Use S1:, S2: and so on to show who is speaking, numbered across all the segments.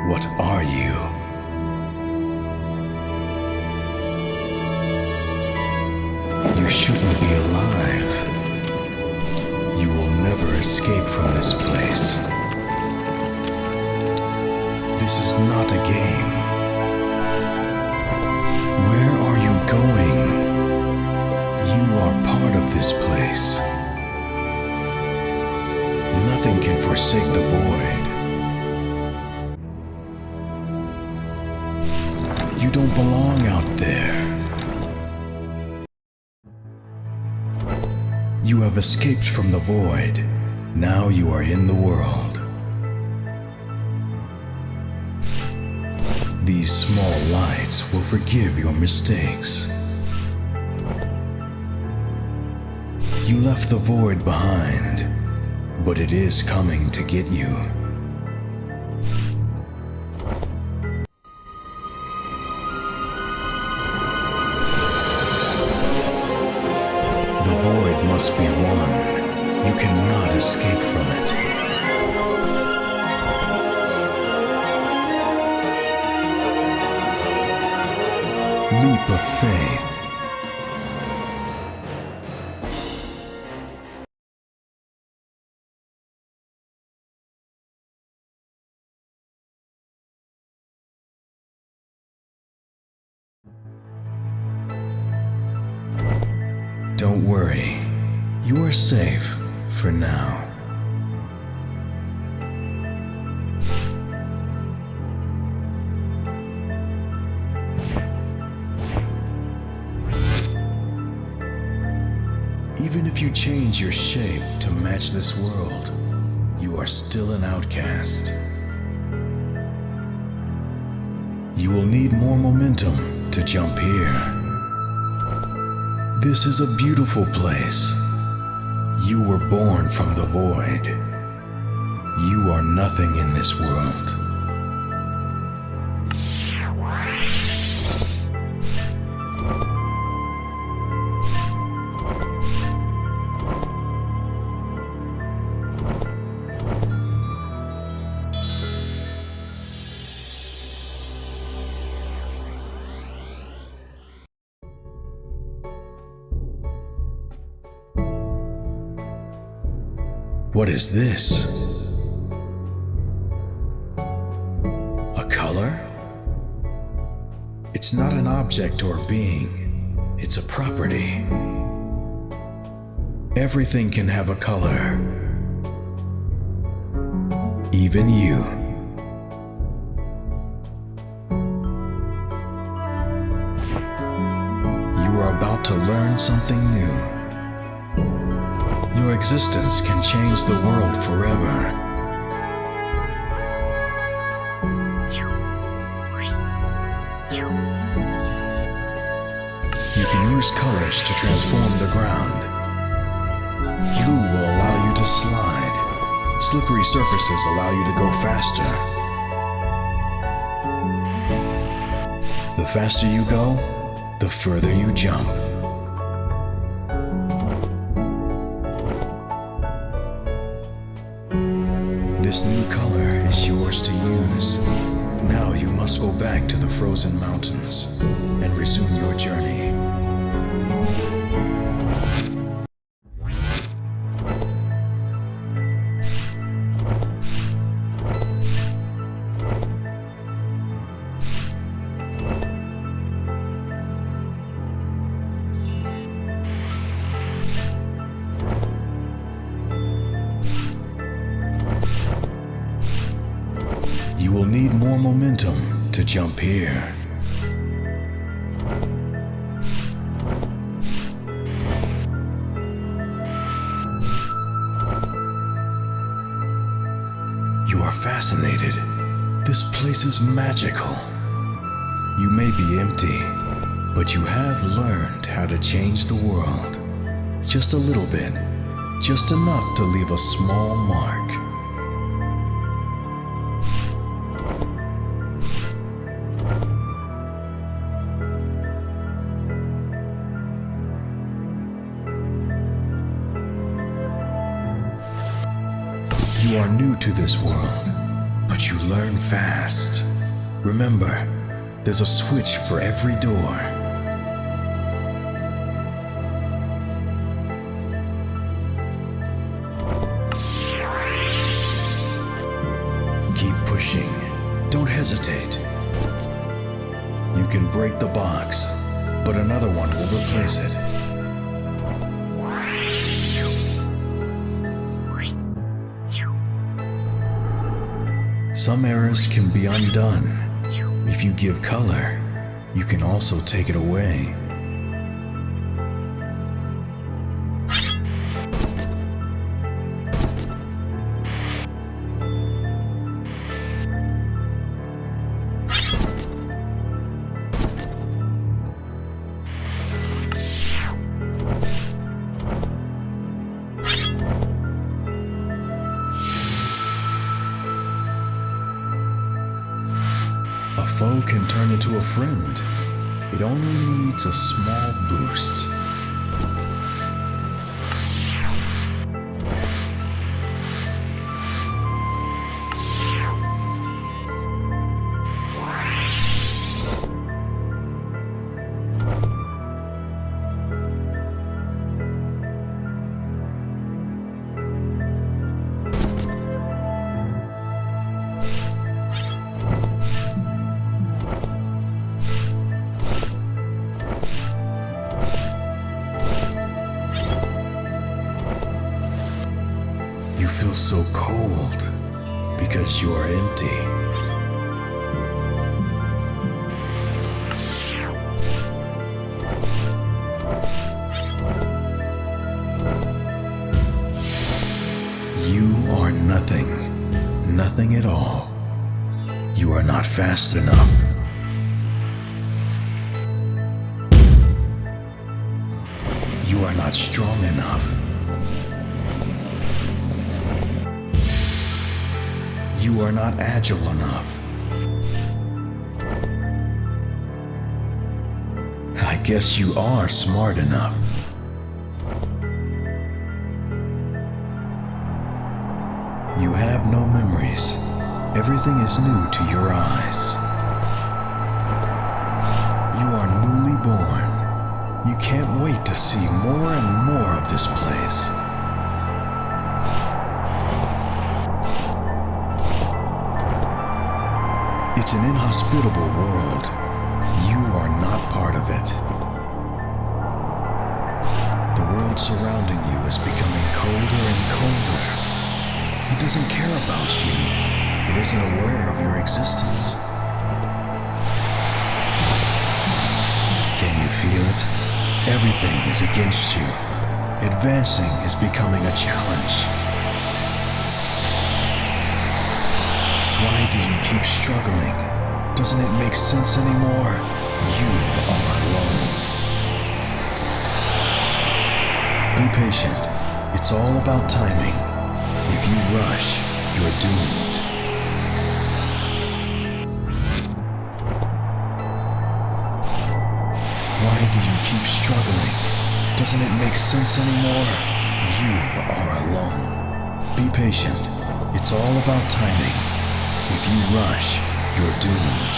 S1: What are you? You shouldn't be alive. You will never escape from this place. This is not a game. Where are you going? You are part of this place. Nothing can forsake the void. You don't belong out there. You have escaped from the void. Now you are in the world. These small lights will forgive your mistakes. You left the void behind, but it is coming to get you. The void must be won. You cannot escape from it. Leap of faith. Don't worry, you are safe for now. Even if you change your shape to match this world, you are still an outcast. You will need more momentum to jump here. This is a beautiful place. You were born from the void. You are nothing in this world. What is this? A color? It's not an object or being. It's a property. Everything can have a color. Even you. You are about to learn something new. Your existence can change the world forever. You can use colors to transform the ground. Blue will allow you to slide. Slippery surfaces allow you to go faster. The faster you go, the further you jump. This new color is yours to use. Now you must go back to the frozen mountains and resume your journey. You will need more momentum to jump here. You are fascinated. This place is magical. You may be empty, but you have learned how to change the world. Just a little bit, just enough to leave a small mark. You are new to this world, but but you learn fast. Remember, there's a switch for every door. Keep pushing. Don't hesitate. You can break the box, but another one will replace it. Some errors can be undone. If you give color, you can also take it away. A foe can turn into a friend. It only needs a small boost. You feel so cold because you are empty. You are nothing, nothing at all. You are not fast enough. You are not strong enough. You are not agile enough. I guess you are smart enough. You have no memories. Everything is new to your eyes. You are newly born. You can't wait to see more and more of this place. It's an inhospitable world. You are not part of it. The world surrounding you is becoming colder and colder. It doesn't care about you. It isn't aware of your existence. Can you feel it? Everything is against you. Advancing is becoming a challenge. Why do you keep struggling? Doesn't it make sense anymore? You are alone. Be patient. It's all about timing. If you rush, you're doomed. Why do you keep struggling? Doesn't it make sense anymore? You are alone. Be patient. It's all about timing. If you rush, you're doomed.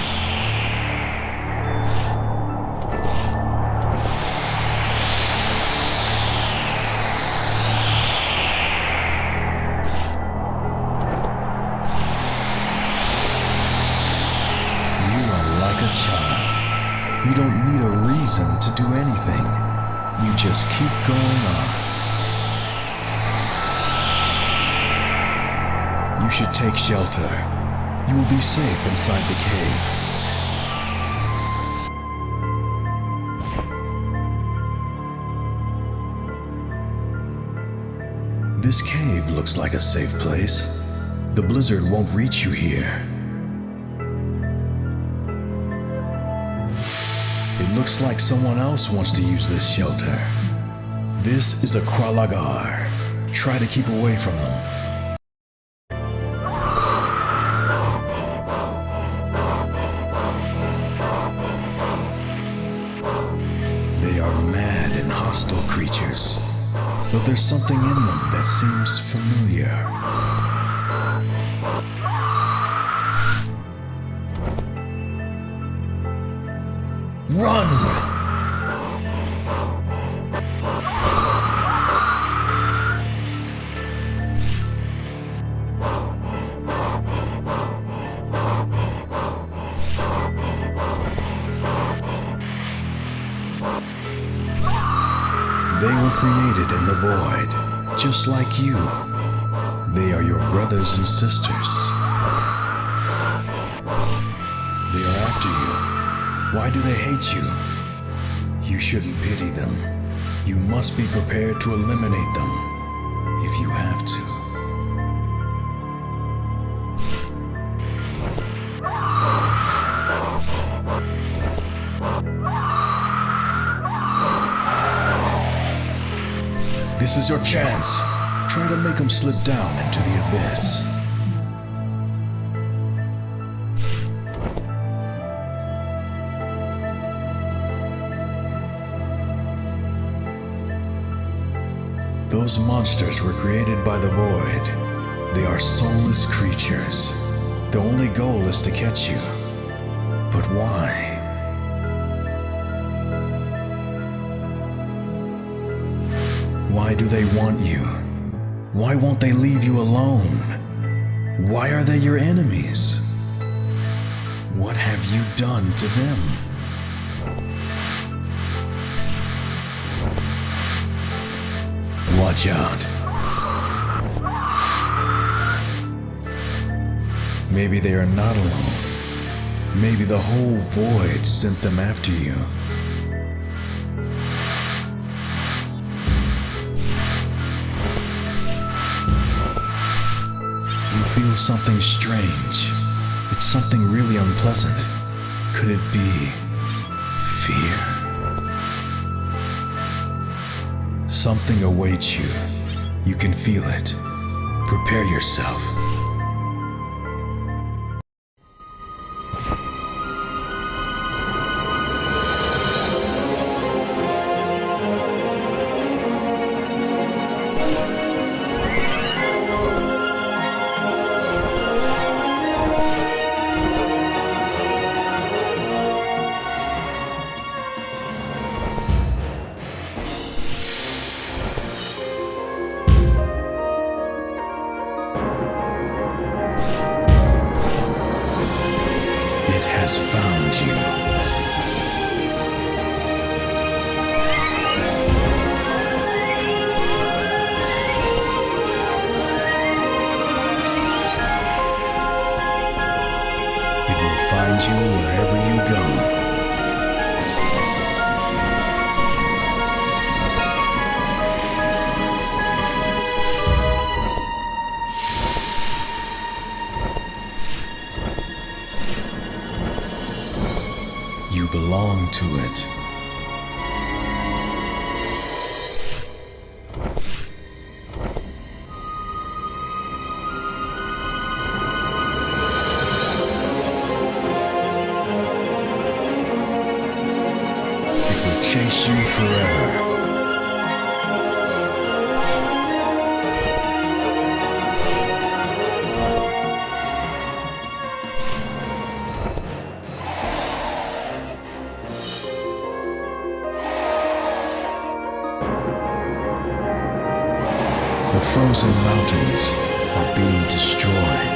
S1: You are like a child. You don't need a reason to do anything. You just keep going on. You should take shelter. You will be safe inside the cave. This cave looks like a safe place. The blizzard won't reach you here. It looks like someone else wants to use this shelter. This is a Kralagar. Try to keep away from them. They are mad and hostile creatures, but there's something in them that seems familiar. Run! They were created in the void, just like you. They are your brothers and sisters. They are after you. Why do they hate you? You shouldn't pity them. You must be prepared to eliminate them, if you have to. This is your chance. Try to make them slip down into the abyss. Those monsters were created by the void. They are soulless creatures. The only goal is to catch you. But why? Why do they want you? Why won't they leave you alone? Why are they your enemies? What have you done to them? Watch out. Maybe they are not alone. Maybe the whole void sent them after you. You feel something strange. It's something really unpleasant. Could it be fear? Something awaits you. You can feel it. Prepare yourself. Has found you. It will find you wherever you go. You belong to it. It will chase you forever. The frozen mountains are being destroyed.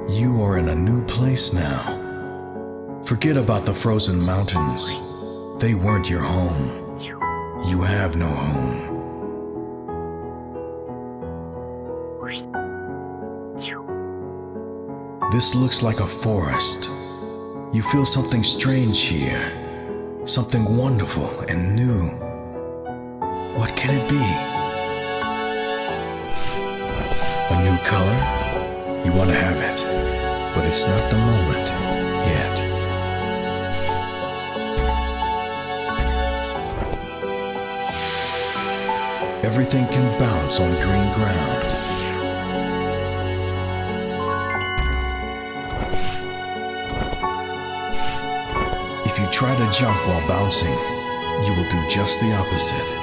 S1: You are in a new place now. Forget about the frozen mountains. They weren't your home. You have no home. This looks like a forest. You feel something strange here. Something wonderful and new. What can it be? A new color? You want to have it, but it's not the moment yet. Everything can bounce on green ground. If you try to jump while bouncing, you will do just the opposite.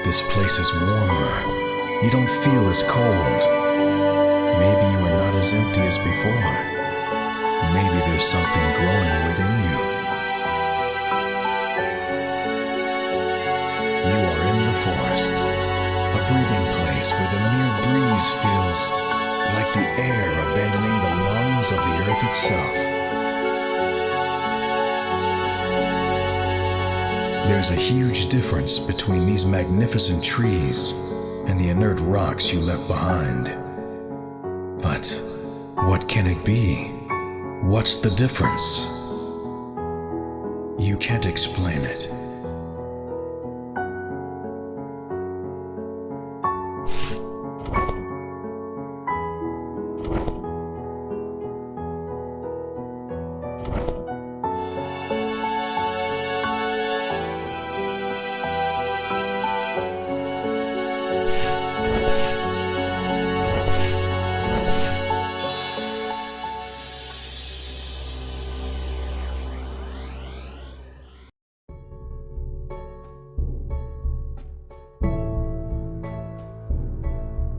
S1: This place is warmer. You don't feel as cold. Maybe you are not as empty as before. Maybe there's something growing within you. You are in the forest, a breathing place where the mere breeze feels like the air abandoning the lungs of the earth itself. There's a huge difference between these magnificent trees and the inert rocks you left behind. But what can it be? What's the difference? You can't explain it.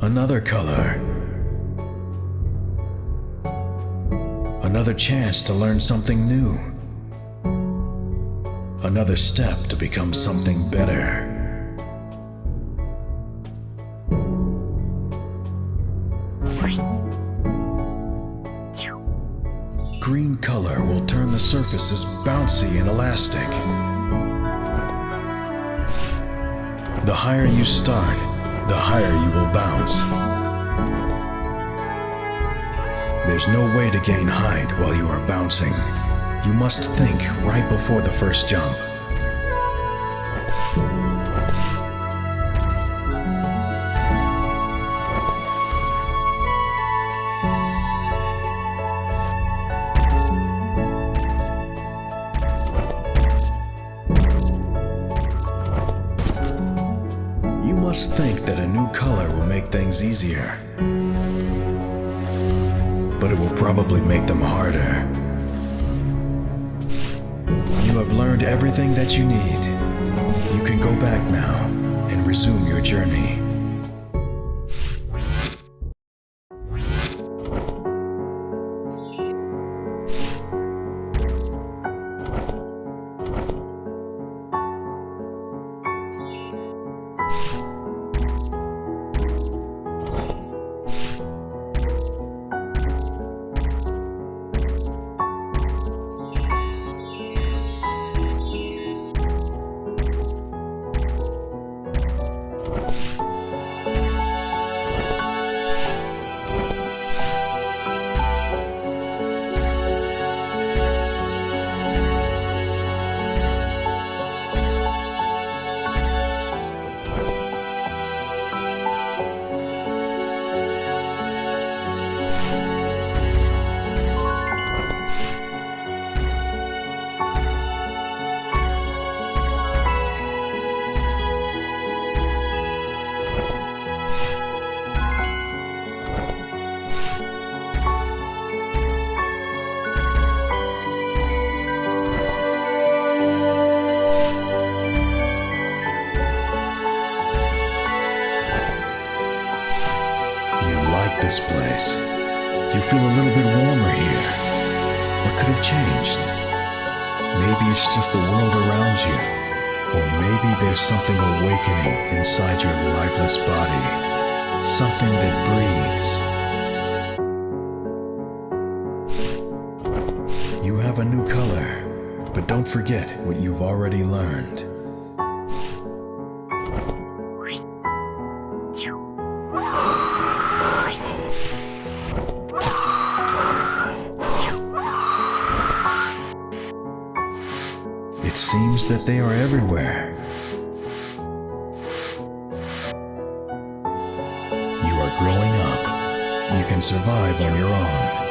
S1: Another color. Another chance to learn something new. Another step to become something better. Green color will turn the surfaces bouncy and elastic. The higher you start, the higher you will bounce. There's no way to gain height while you are bouncing. You must think right before the first jump. You must think that a new color will make things easier. But it will probably make them harder. You have learned everything that you need. You can go back now and resume your journey. This place. You feel a little bit warmer here. What could have changed? Maybe it's just the world around you. Or maybe there's something awakening inside your lifeless body. Something that breathes. You have a new color, but don't forget what you've already learned. It seems that they are everywhere. survive on your own.